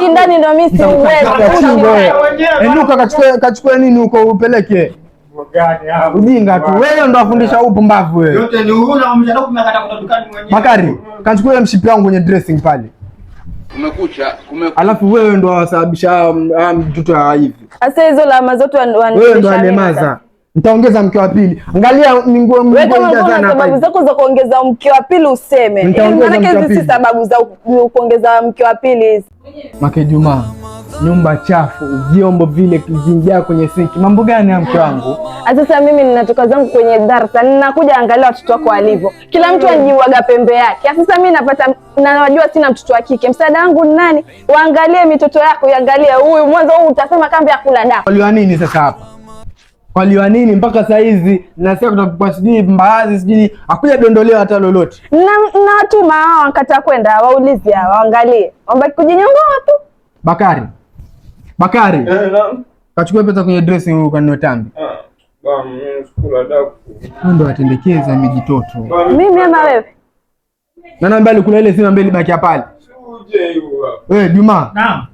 Ushindani ndio mimi siuwezi. Enuka kachukue nini huko upeleke. Ujinga tu. Wewe ndo afundisha upumbavu wewe. Yote ni huna mjana kumekata kwa dukani mwenyewe. Bakari, kachukue mshipi wangu kwenye dressing pale. Umekucha. Alafu wewe ndo wasababisha mtoto hivi. Sasa hizo lama zote wewe ndo alemaza. Nitaongeza mke wa pili. Angalia minguo inajazana hapa. Sababu zako za kuongeza mke wa pili useme. Maana hizi si sababu za kuongeza mke wa pili hizi. Make Juma, nyumba chafu, vyombo vile kijingia kwenye sinki. Mambo gani ya mke wangu? Sasa mimi ninatoka zangu kwenye darasa, ninakuja angalia watoto wako walivyo. Kila mtu anajiuaga pembe yake. Sasa mimi napata najua sina mtoto wa kike. Msaada wangu ni nani? Waangalie mitoto yako, iangalie huyu mwanzo huu utasema kambi ya kula damu. Waliwa nini sasa hapa? Waliwa nini mpaka saa hizi? Nasikia kutakuwa sijui mbaazi sijui hakuja dondolewa hata lolote. Na watuma hao wakata kwenda waulize hao waangalie. Wabaki kujinyongoa tu. Bakari. Kachukua pesa kwenye dressing room kanunue tambi. Skula daku. Ndo atendekeza mijitoto. Mimi ama wewe? Nani mbali kula ile sima mbele baki pale. Uje hiyo hapo. Wewe Juma. Naam.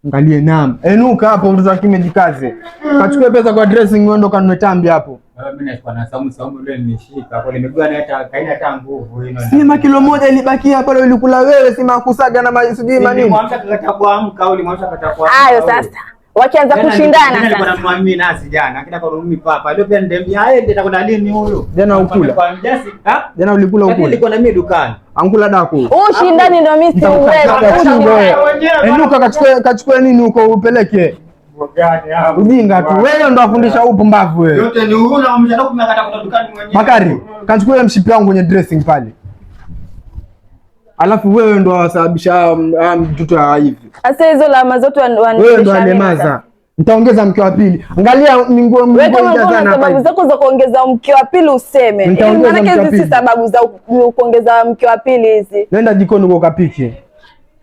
Angalie naam. Enuka hapo mtu zake jikaze. Kachukua pesa kwa dressing room ndo kanunue tambi hapo. Mimi nilikuwa na samu ile nimeshika hapo nimegana hata kaina hata nguvu hino. Sima kilo moja ilibakia pale ulikula wewe sima kusaga na sijui manini. Mwamsha kata kuamka au mwamsha kata kuamka. Hayo sasa. Wakianza kushindana sasa. Nilikuwa na mimi nasi jana. Akida kwa rumi papa. Leo pia ndemia aende atakwenda lini huyo? Jana ukula. Jana ulikula ukula. Nilikuwa na mimi dukani. Ankula daku. Ushindani ndio mimi siuwezi. Enuka kachukue nini huko upeleke. Ujinga tu. Wewe ndo afundisha upumbavu wewe. Yote ni huna mjana kumekata kwa dukani mwenyewe. Bakari, kachukue mshipi wangu kwenye dressing pale. Alafu wewe ndo wasababisha mtoto hivi. Sasa hizo lama zote wewe ndo alemaza. Nitaongeza mke wa pili. Angalia minguo inajazana hapa. Sababu zako za kuongeza mke wa pili useme. Maana hizi si sababu za kuongeza mke wa pili hizi. Nenda jikoni uko kapike.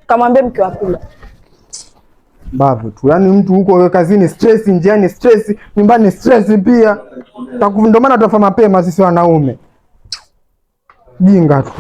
Kamwambie mke wa pili. Babu tu. Yaani mtu huko kazini stress, njiani stress, nyumbani stress pia. Ndio maana tufa mapema sisi wanaume. Jinga tu.